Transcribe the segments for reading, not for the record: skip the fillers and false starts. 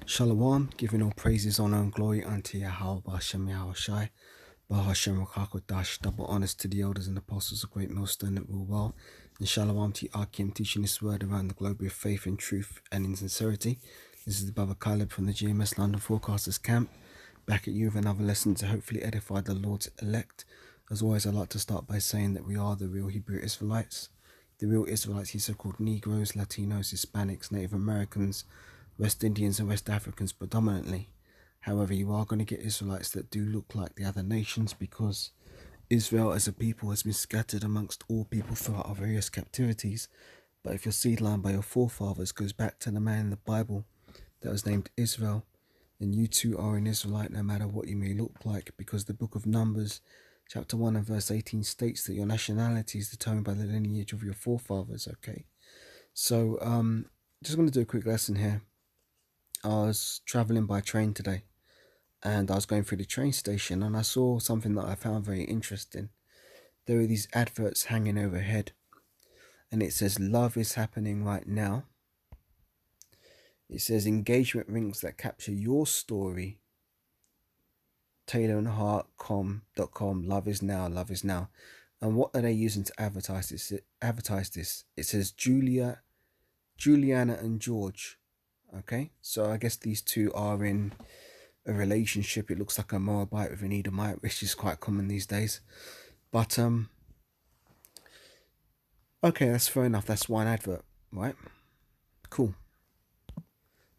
Shalom, giving all praises, honor, and glory unto Yahweh, Bashem Yahushai, Bahashem Rakakodash, double honors to the elders and apostles of Great Millstone that rule well, and Shalom to Akim, teaching this word around the globe with faith and truth and in sincerity. This is the Brother Caleb from the GMS London Forecasters Camp, back at you with another lesson to hopefully edify the Lord's elect. As always, I'd like to start by saying that we are the real Hebrew Israelites. The real Israelites, these so-called Negroes, Latinos, Hispanics, Native Americans, West Indians and West Africans predominantly. However, you are going to get Israelites that do look like the other nations, because Israel as a people has been scattered amongst all people throughout our various captivities. But if your seed line by your forefathers goes back to the man in the Bible that was named Israel, then you too are an Israelite no matter what you may look like, because the book of Numbers chapter 1 and verse 18 states that your nationality is determined by the lineage of your forefathers. Okay, so just going to do a quick lesson here. I was traveling by train today, and I was going through the train station, and I saw something that I found very interesting. There were these adverts hanging overhead, and it says love is happening right now. It says engagement rings that capture your story. TaylorandHart.com, love is now, love is now. And what are they using to advertise this? It says Juliana and George. Okay, so I guess these two are in a relationship. It looks like a Moabite with an Edomite, which is quite common these days. But okay, that's fair enough. That's one advert, right? Cool.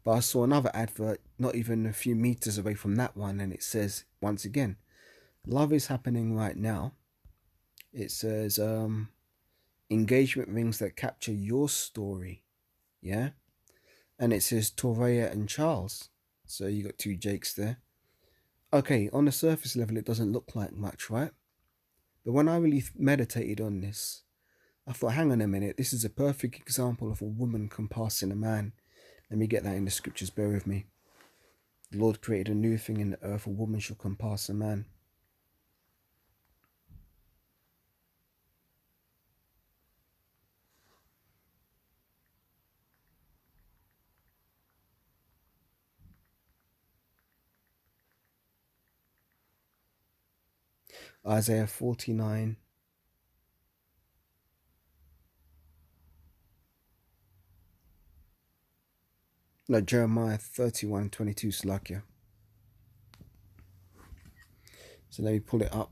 But I saw another advert not even a few meters away from that one, and it says once again, love is happening right now. It says engagement rings that capture your story. Yeah. And it says Torea and Charles. So you got two Jakes there. Okay, on the surface level, it doesn't look like much, right? But when I really meditated on this, I thought, hang on a minute, this is a perfect example of a woman compassing a man. Let me get that in the scriptures, bear with me. The Lord created a new thing in the earth, a woman shall compass a man. Isaiah 49. No, Jeremiah 31:22, Salakia. So let me pull it up.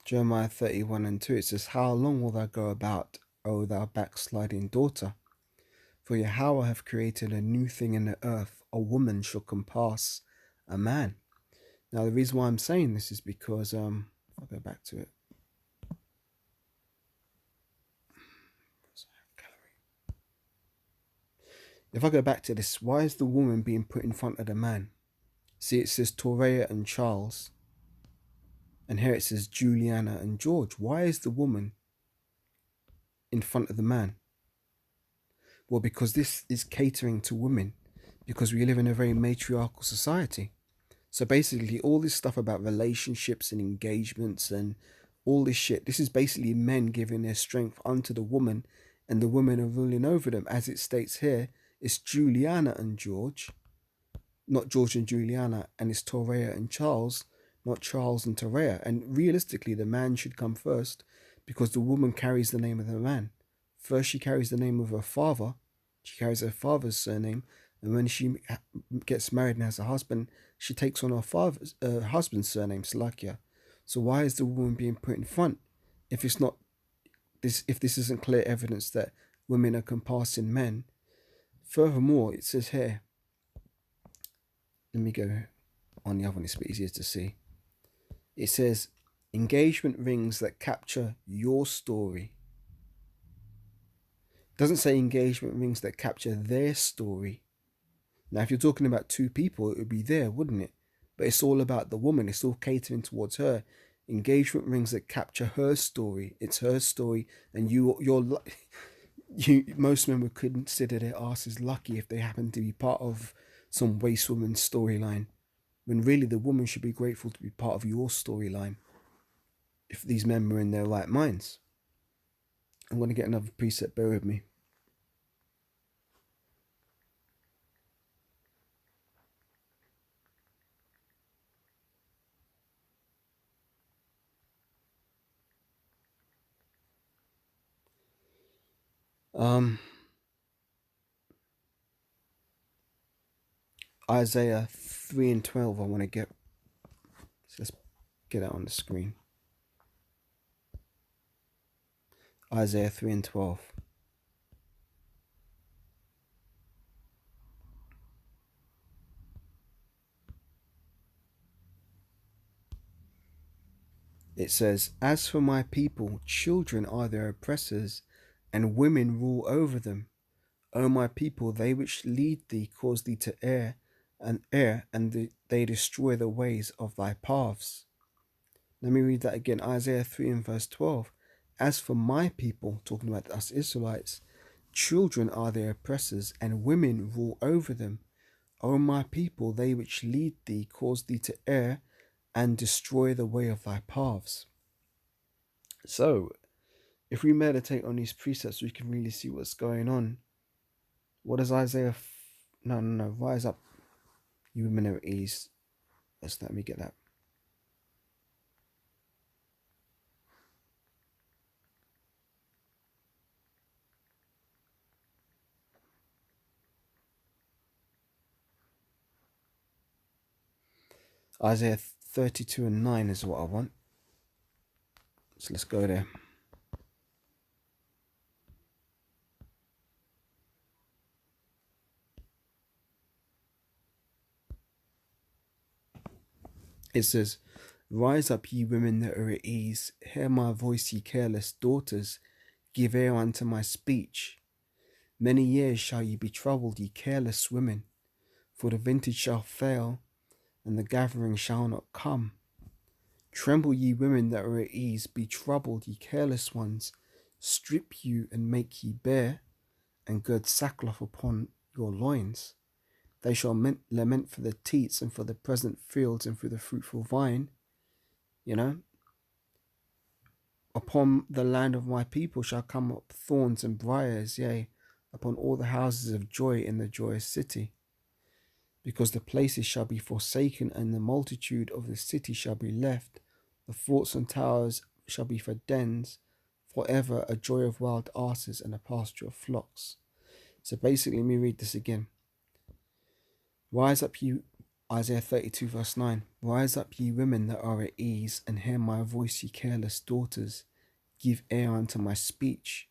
Jeremiah 31:2, it says, how long will thou go about, O thou backsliding daughter? For Yahweh hath created a new thing in the earth, a woman shall compass a man. Now the reason why I'm saying this is because, if I go back to it. If I go back to this, why is the woman being put in front of the man? See, it says Torea and Charles. And here it says Juliana and George. Why is the woman in front of the man? Well, because this is catering to women, because we live in a very matriarchal society. So basically, all this stuff about relationships and engagements and all this shit, this is basically men giving their strength unto the woman, and the women are ruling over them. As it states here, it's Juliana and George, not George and Juliana, and it's Torea and Charles, not Charles and Torea. And realistically, the man should come first, because the woman carries the name of the man. First, she carries the name of her father. She carries her father's surname. And when she gets married and has a husband, she takes on her husband's surname, Salakia. So why is the woman being put in front if it's not this? If this isn't clear evidence that women are compassing men? Furthermore, it says here. Let me go on the other one. It's a bit easier to see. It says engagement rings that capture your story. It doesn't say engagement rings that capture their story. Now, if you're talking about two people, it would be there, wouldn't it? But it's all about the woman. It's all catering towards her. Engagement rings that capture her story. It's her story, and most men would consider their asses lucky if they happen to be part of some waste woman's storyline, when really the woman should be grateful to be part of your storyline if these men were in their right minds. I'm going to get another preset, bear with me. Isaiah 3 and 12 I want to get. So let's get it on the screen. Isaiah 3 and 12. It says, "As for my people, children are their oppressors, and women rule over them. O my people, they which lead thee cause thee to err, and they destroy the ways of thy paths." Let me read that again. Isaiah 3 and verse 12. "As for my people," talking about us Israelites, "children are their oppressors, and women rule over them. O my people, they which lead thee cause thee to err, and destroy the way of thy paths." So, if we meditate on these precepts, we can really see what's going on. What does Isaiah? No. Rise up, you women of ease. Let me get that. Isaiah 32 and 9 is what I want. So let's go there. It says, "Rise up, ye women that are at ease. Hear my voice, ye careless daughters. Give ear unto my speech. Many years shall ye be troubled, ye careless women. For the vintage shall fail, and the gathering shall not come. Tremble, ye women that are at ease. Be troubled, ye careless ones. Strip you and make ye bare, and gird sackcloth upon your loins. They shall lament for the teats and for the present fields and for the fruitful vine." You know, "Upon the land of my people shall come up thorns and briars, yea, upon all the houses of joy in the joyous city. Because the places shall be forsaken, and the multitude of the city shall be left. The forts and towers shall be for dens, forever a joy of wild asses and a pasture of flocks." So basically, let me read this again. "Rise up, you," Isaiah 32 verse 9. "Rise up, ye women that are at ease, and hear my voice, ye careless daughters. Give ear unto my speech.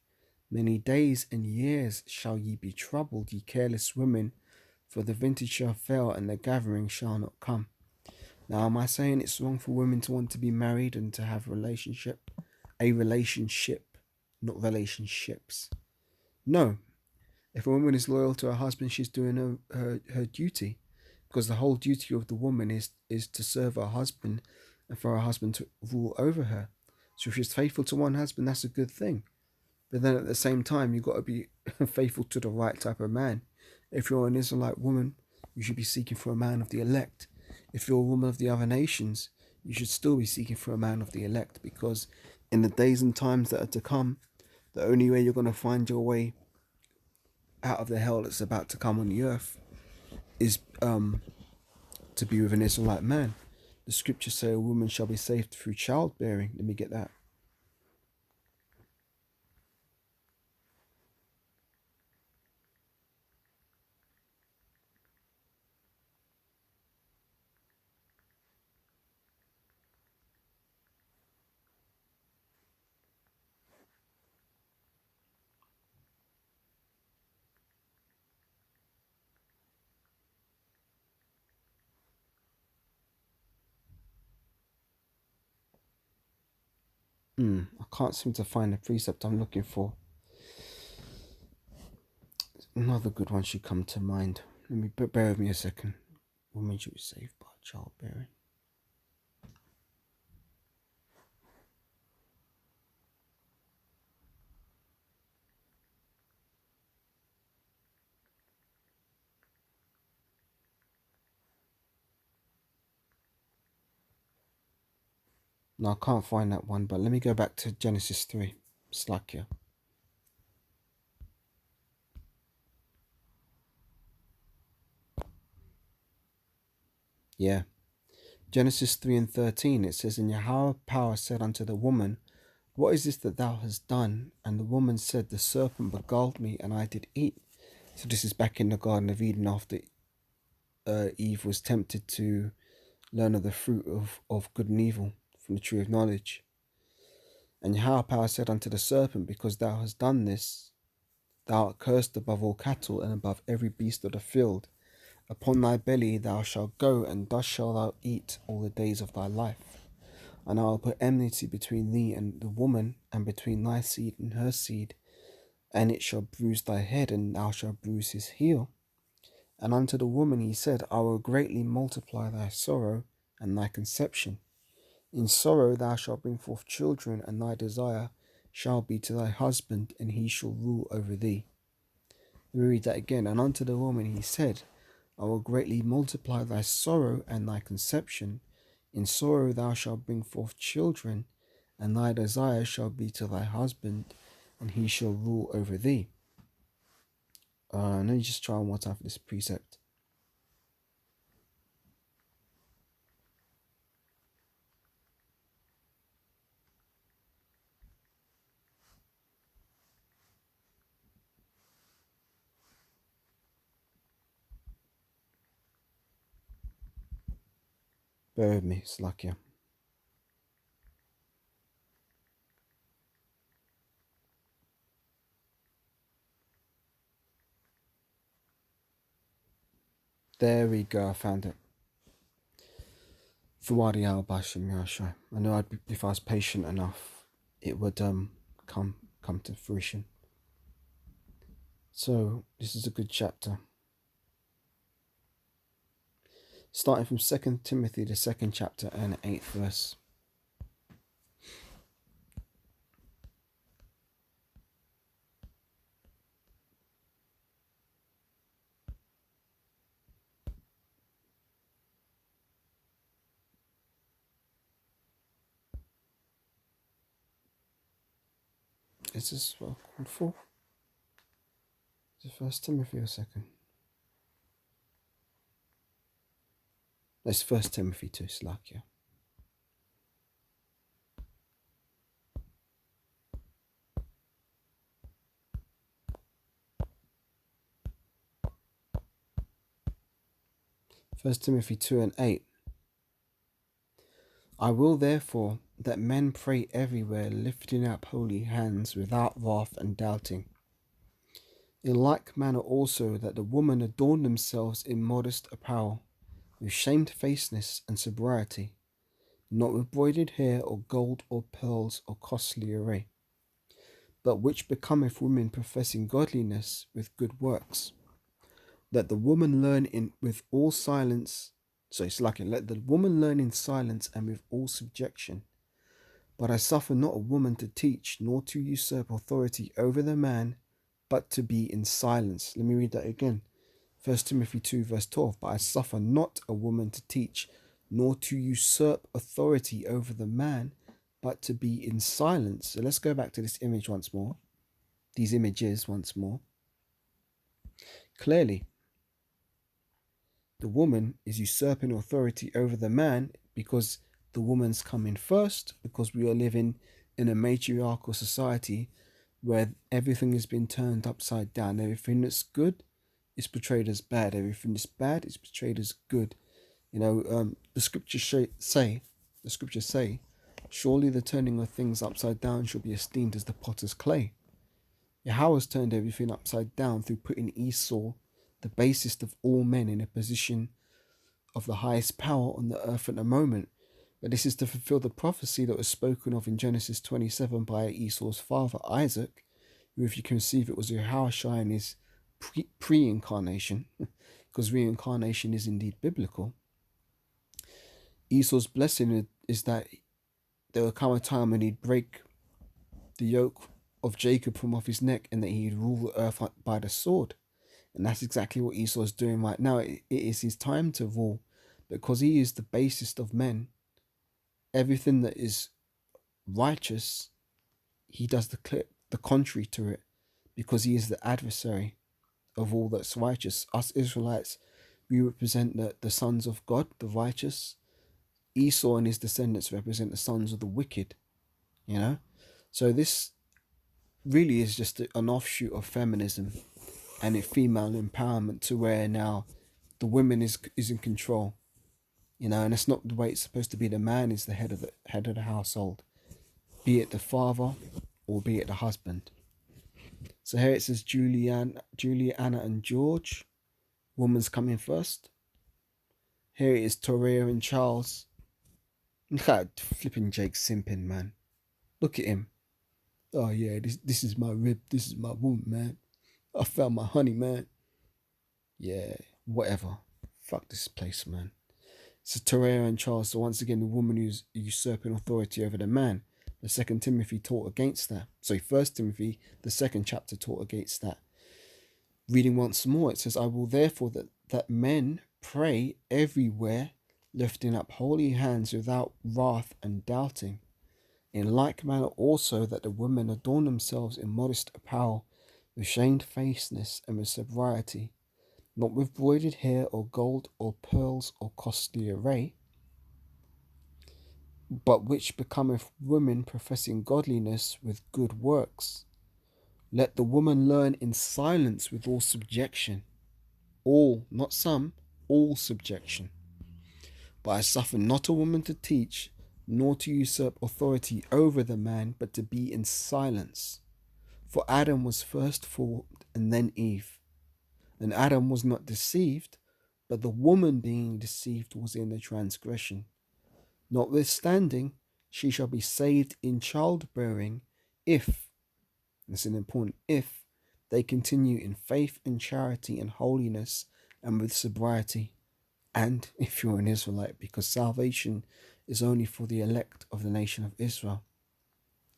Many days and years shall ye be troubled, ye careless women, for the vintage shall fail, and the gathering shall not come." Now, am I saying it's wrong for women to want to be married and to have a relationship, not relationships? No. If a woman is loyal to her husband, she's doing her duty, because the whole duty of the woman is to serve her husband and for her husband to rule over her. So if she's faithful to one husband, that's a good thing. But then at the same time, you've got to be faithful to the right type of man. If you're an Israelite woman, you should be seeking for a man of the elect. If you're a woman of the other nations, you should still be seeking for a man of the elect, because in the days and times that are to come, the only way you're going to find your way out of the hell that's about to come on the earth is to be with an Israelite man. The scriptures say a woman shall be saved through childbearing. Let me get that. I can't seem to find the precept I'm looking for. Another good one should come to mind. Let me bear with me a second. Woman should be saved by childbearing. No, I can't find that one, but let me go back to Genesis 3. Slakia. Yeah. Genesis 3 and 13, it says, And Yahweh power said unto the woman, What is this that thou hast done? And the woman said, The serpent beguiled me, and I did eat. So this is back in the Garden of Eden after Eve was tempted to learn of the fruit of good and evil from the tree of knowledge. And Yahweh power said unto the serpent, Because thou hast done this, thou art cursed above all cattle and above every beast of the field. Upon thy belly thou shalt go, and dust shalt thou eat all the days of thy life. And I will put enmity between thee and the woman, and between thy seed and her seed, and it shall bruise thy head, and thou shalt bruise his heel. And unto the woman he said, I will greatly multiply thy sorrow and thy conception. In sorrow thou shalt bring forth children, and thy desire shall be to thy husband, and he shall rule over thee. Let me read that again. And unto the woman he said, I will greatly multiply thy sorrow and thy conception. In sorrow thou shalt bring forth children, and thy desire shall be to thy husband, and he shall rule over thee. Let me just try one more time for this precept. Bear with me, Slakia. There we go, I found it. Fuwadi al-Bashim Yashai. I know if I was patient enough, it would come to fruition. So this is a good chapter. Starting from 2 Timothy, the 2nd chapter and 8th verse. Is this what I called for? Is it 1 Timothy or 2nd? It's 1 Timothy 2, Slakia. First Timothy 2 and 8. I will therefore that men pray everywhere, lifting up holy hands without wrath and doubting. In like manner also that the women adorn themselves in modest apparel, with shamefacedness and sobriety, not with broidered hair or gold or pearls or costly array, but which becometh women professing godliness with good works. Let the woman learn with all silence. So it's like let the woman learn in silence and with all subjection. But I suffer not a woman to teach, nor to usurp authority over the man, but to be in silence. Let me read that again. 1 Timothy 2 verse 12. But I suffer not a woman to teach, nor to usurp authority over the man, but to be in silence. So let's go back to this image once more. These images once more. Clearly, the woman is usurping authority over the man because the woman's coming first, because we are living in a matriarchal society where everything has been turned upside down. Everything that's good is portrayed as bad. Everything that's bad is portrayed as good. You know, the scriptures say, surely the turning of things upside down shall be esteemed as the potter's clay. Yahweh's turned everything upside down through putting Esau, the basest of all men, in a position of the highest power on the earth at the moment. But this is to fulfill the prophecy that was spoken of in Genesis 27 by Esau's father Isaac, who, if you conceive, it was Yahushua in his pre-incarnation, because reincarnation is indeed biblical. Esau's blessing is that there will come a time when he'd break the yoke of Jacob from off his neck, and that he'd rule the earth by the sword. And that's exactly what Esau is doing right now. It is his time to rule, because he is the basest of men. everything that is righteous, he does the contrary to it, because he is the adversary of all that's righteous. Us Israelites, we represent the sons of God, the righteous. Esau and his descendants represent the sons of the wicked, you know? So this really is just an offshoot of feminism and female empowerment, to where now the woman is in control, you know, and it's not the way it's supposed to be. The man is the head of the household, be it the father or be it the husband. So here it says Juliana, and George. Woman's coming first. Here it is Toria and Charles. Look at flipping Jake simping, man. Look at him. Oh yeah, this is my rib. This is my womb, man. I found my honey, man. Yeah, whatever. Fuck this place, man. So Toria and Charles, so once again, the woman who's usurping authority over the man. The 2 Timothy taught against that. So 1 Timothy, the 2nd chapter, taught against that. Reading once more, it says, I will therefore that men pray everywhere, lifting up holy hands without wrath and doubting. In like manner also that the women adorn themselves in modest apparel, with shamefacedness and with sobriety, not with broidered hair or gold or pearls or costly array, but which becometh women professing godliness with good works. Let the woman learn in silence with all subjection. All, not some, all subjection. But I suffer not a woman to teach, nor to usurp authority over the man, but to be in silence. For Adam was first formed, and then Eve. And Adam was not deceived, but the woman being deceived was in the transgression. Notwithstanding, she shall be saved in childbearing if, it's an important if, they continue in faith and charity and holiness and with sobriety. And if you're an Israelite, because salvation is only for the elect of the nation of Israel.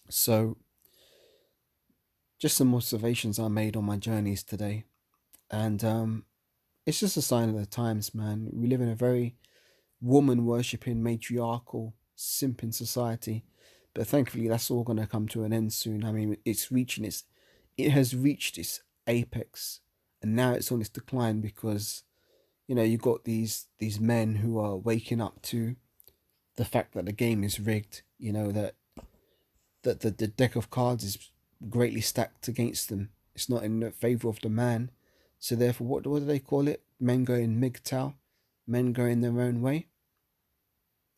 So, just some observations I made on my journeys today. And it's just a sign of the times, man. We live in a very woman-worshipping, matriarchal, simping society. But thankfully, that's all going to come to an end soon. I mean, it has reached its apex. And now it's on its decline because, you know, you've got these men who are waking up to the fact that the game is rigged, you know, that the deck of cards is greatly stacked against them. It's not in favour of the man. So therefore, what do they call it? Men go in MGTOW, men go in their own way.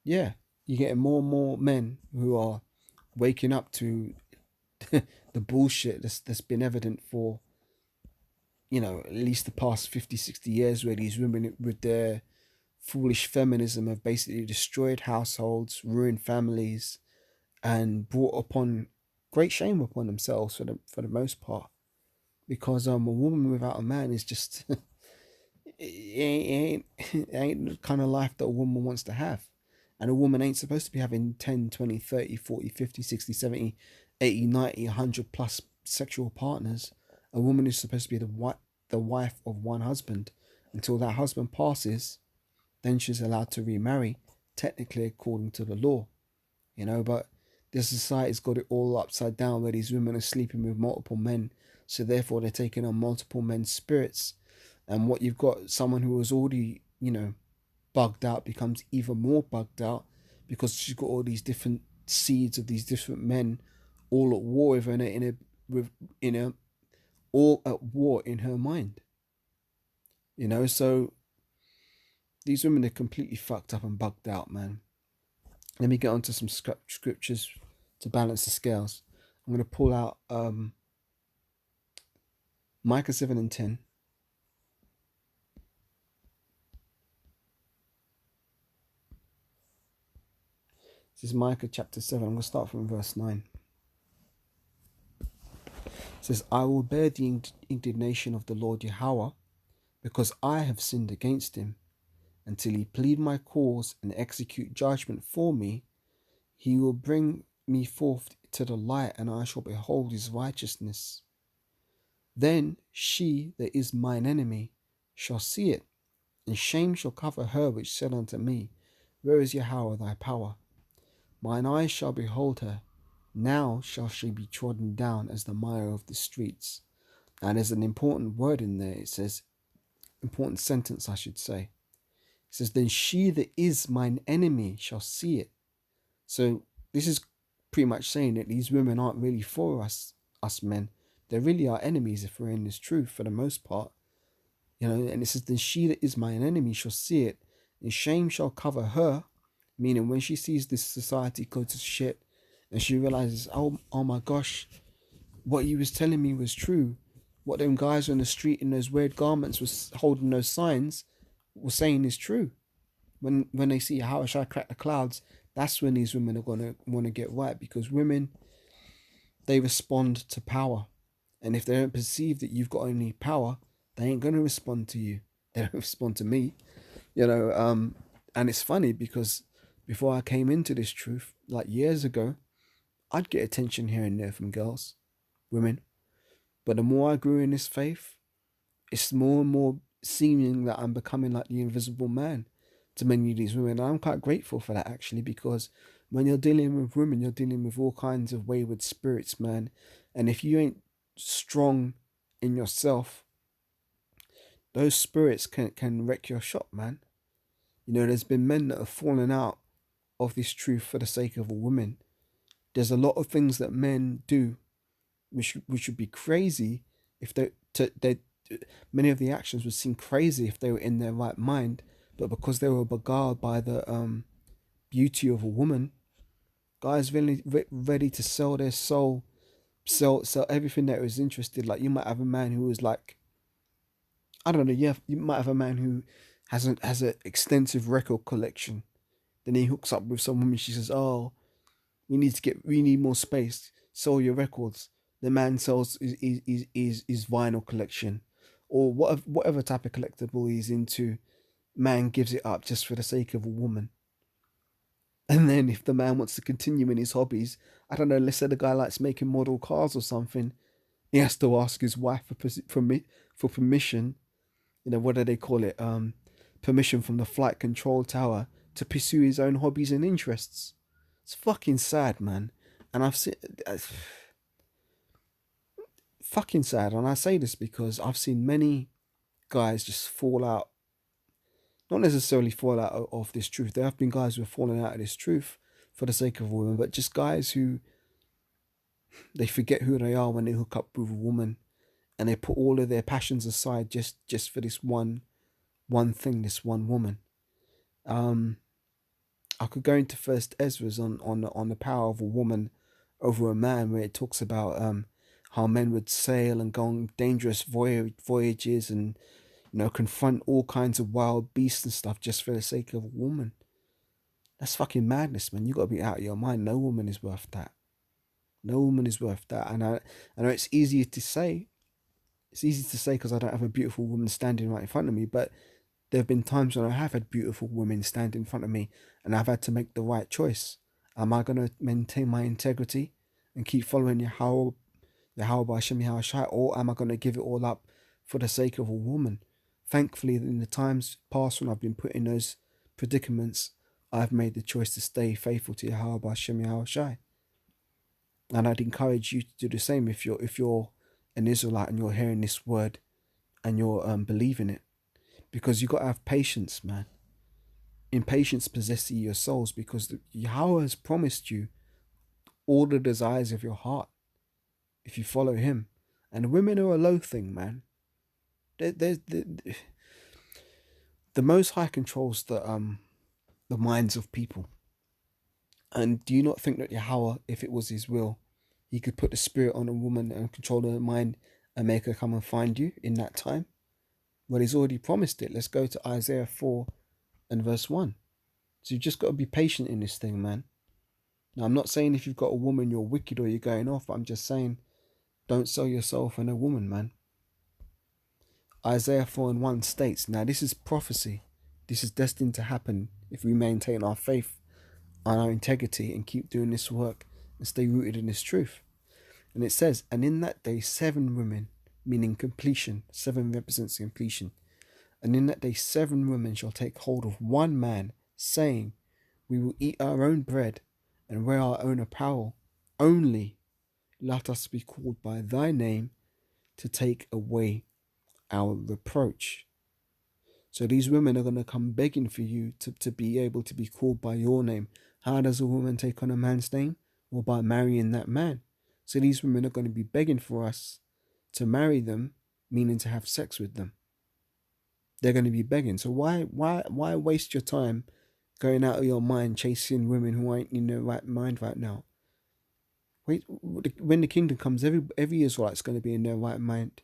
Yeah, you're getting more and more men who are waking up to the bullshit that's been evident for, you know, at least the past 50, 60 years, where these women with their foolish feminism have basically destroyed households, ruined families, and brought upon great shame upon themselves for the most part. Because a woman without a man is just it ain't the kind of life that a woman wants to have. And a woman ain't supposed to be having 10, 20, 30, 40, 50, 60, 70, 80, 90, 100 plus sexual partners. A woman is supposed to be the wife of one husband until that husband passes. Then she's allowed to remarry, technically according to the law, you know. But this society's got it all upside down, where these women are sleeping with multiple men, so therefore they're taking on multiple men's spirits. And what you've got, someone who was already, you know, bugged out becomes even more bugged out, because she's got all these different seeds of these different men all at war with her, all at war in her mind, you know. So these women are completely fucked up and bugged out, man. Let me get onto some scriptures to balance the scales. I'm going to pull out Micah 7 and 10. This is Micah chapter 7. I'm going to start from verse 9. It says, I will bear the indignation of the Lord Yahweh, because I have sinned against him. Until he plead my cause and execute judgment for me, he will bring me forth to the light, and I shall behold his righteousness. Then she that is mine enemy shall see it, and shame shall cover her which said unto me, Where is Yahweh thy power? Mine eyes shall behold her. Now shall she be trodden down as the mire of the streets. Now there's an important word in there. It says, important sentence I should say. It says, then she that is mine enemy shall see it. So this is pretty much saying that these women aren't really for us men. They really are enemies if we're in this truth for the most part. You know, and it says, then she that is mine enemy shall see it, and shame shall cover her. Meaning when she sees this society go to shit and she realizes, oh my gosh, what you was telling me was true. What them guys on the street in those weird garments was holding those signs was saying is true. When they see how shall I crack the clouds, that's when these women are gonna want to get right, because women, they respond to power. And if they don't perceive that you've got any power, they ain't gonna respond to you. They don't respond to me. You know, and it's funny because before I came into this truth, like years ago, I'd get attention here and there from girls, women. But the more I grew in this faith, it's more and more seeming that I'm becoming like the invisible man to many of these women. And I'm quite grateful for that, actually, because when you're dealing with women, you're dealing with all kinds of wayward spirits, man. And if you ain't strong in yourself, those spirits can wreck your shop, man. You know, there's been men that have fallen out of this truth for the sake of a woman. There's a lot of things that men do which would be crazy if they many of the actions would seem crazy if they were in their right mind, but because they were beguiled by the beauty of a woman, guys really ready to sell their soul, sell everything that was interested. Like, you might have a man who was like, I don't know, you might have a man who has an extensive record collection. Then he hooks up with some woman. She says, "Oh, we need more space. Sell your records." The man sells his vinyl collection, or whatever type of collectible he's into. Man gives it up just for the sake of a woman. And then if the man wants to continue in his hobbies, I don't know, let's say the guy likes making model cars or something, he has to ask his wife for permission. You know, what do they call it? Permission from the flight control tower to pursue his own hobbies and interests. It's fucking sad, man. And I've seen fucking sad, and I say this because I've seen many guys just fall out. Not necessarily fall out of this truth. There have been guys who have fallen out of this truth for the sake of a woman, but just guys who, they forget who they are when they hook up with a woman, and they put all of their passions aside just for this one thing, this one woman. I could go into First Ezra's on the power of a woman over a man, where it talks about how men would sail and go on dangerous voyages and, you know, confront all kinds of wild beasts and stuff just for the sake of a woman. That's fucking madness, man. You got to be out of your mind. No woman is worth that. No woman is worth that. And I know it's easier to say. It's easy to say because I don't have a beautiful woman standing right in front of me, but there have been times when I have had beautiful women stand in front of me and I've had to make the right choice. Am I going to maintain my integrity and keep following Yahweh Hashem Yahushai, or am I going to give it all up for the sake of a woman? Thankfully, in the times past when I've been put in those predicaments, I've made the choice to stay faithful to Yahweh Hashem Yahushai. And I'd encourage you to do the same if you're an Israelite and you're hearing this word and you're believing it. Because you got to have patience, man. Impatience possesses your souls, because Yahweh has promised you all the desires of your heart if you follow him. And women are a low thing, man. The Most High controls the minds of people. And do you not think that Yahweh, if it was his will, he could put the spirit on a woman and control her mind and make her come and find you in that time? Well, he's already promised it. Let's go to Isaiah 4 and verse 1. So you've just got to be patient in this thing, man. Now, I'm not saying if you've got a woman, you're wicked or you're going off. I'm just saying, don't sell yourself and a woman, man. Isaiah 4 and 1 states, now this is prophecy. This is destined to happen if we maintain our faith and our integrity and keep doing this work and stay rooted in this truth. And it says, and in that day 7 women, meaning completion, 7 represents completion. And in that day 7 women shall take hold of one man, saying, we will eat our own bread and wear our own apparel. Only let us be called by thy name to take away our reproach. So these women are going to come begging for you to be able to be called by your name. How does a woman take on a man's name? Well, by marrying that man. So these women are going to be begging for us to marry them, meaning to have sex with them. They're going to be begging. So why waste your time going out of your mind chasing women who ain't in their right mind right now? Wait, when the kingdom comes, every Israelite's going to be in their right mind,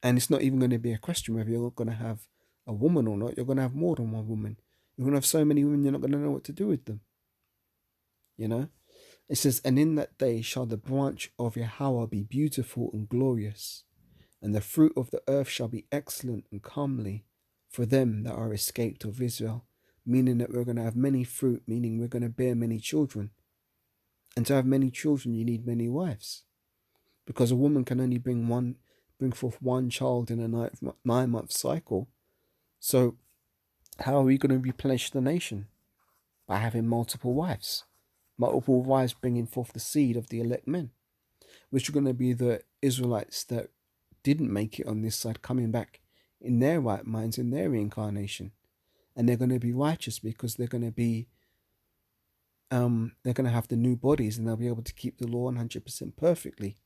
and it's not even going to be a question whether you're going to have a woman or not. You're going to have more than one woman. You're going to have so many women, you're not going to know what to do with them. You know, it says, and in that day shall the branch of Yahweh be beautiful and glorious, and the fruit of the earth shall be excellent and comely for them that are escaped of Israel. Meaning that we're going to have many fruit, meaning we're going to bear many children. And to have many children, you need many wives, because a woman can only bring forth one child in a 9-month cycle. So how are we going to replenish the nation? By having multiple wives. Multiple wives bringing forth the seed of the elect men, which are going to be the Israelites that didn't make it on this side, coming back in their right minds, in their reincarnation. And they're going to be righteous because they're going to be they're going to have the new bodies, and they'll be able to keep the law 100% perfectly.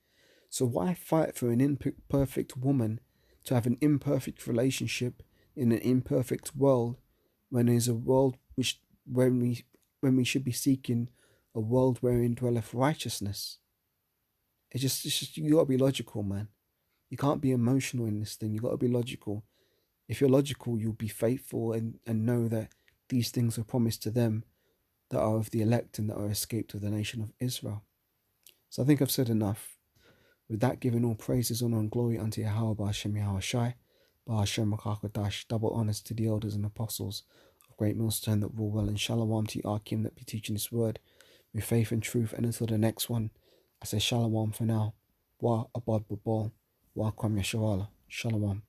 So why fight for an imperfect woman to have an imperfect relationship in an imperfect world, when there's a world when we should be seeking a world wherein dwelleth righteousness? It's just you gotta be logical, man. You can't be emotional in this thing. You gotta be logical. If you're logical, you'll be faithful and know that these things are promised to them that are of the elect and that are escaped of the nation of Israel. So I think I've said enough. With that, giving all praises, honor, and glory unto Yahweh Ba'Hashem Yahweh Shai, Ba'Hashem Rakakadash, double honors to the elders and apostles of Great Millstone that rule well, and Shalom to Akim that be teaching this word with faith and truth. And until the next one, I say Shalom for now. Wa Abad Babal, Wa Kwam Yasharala. Shalom.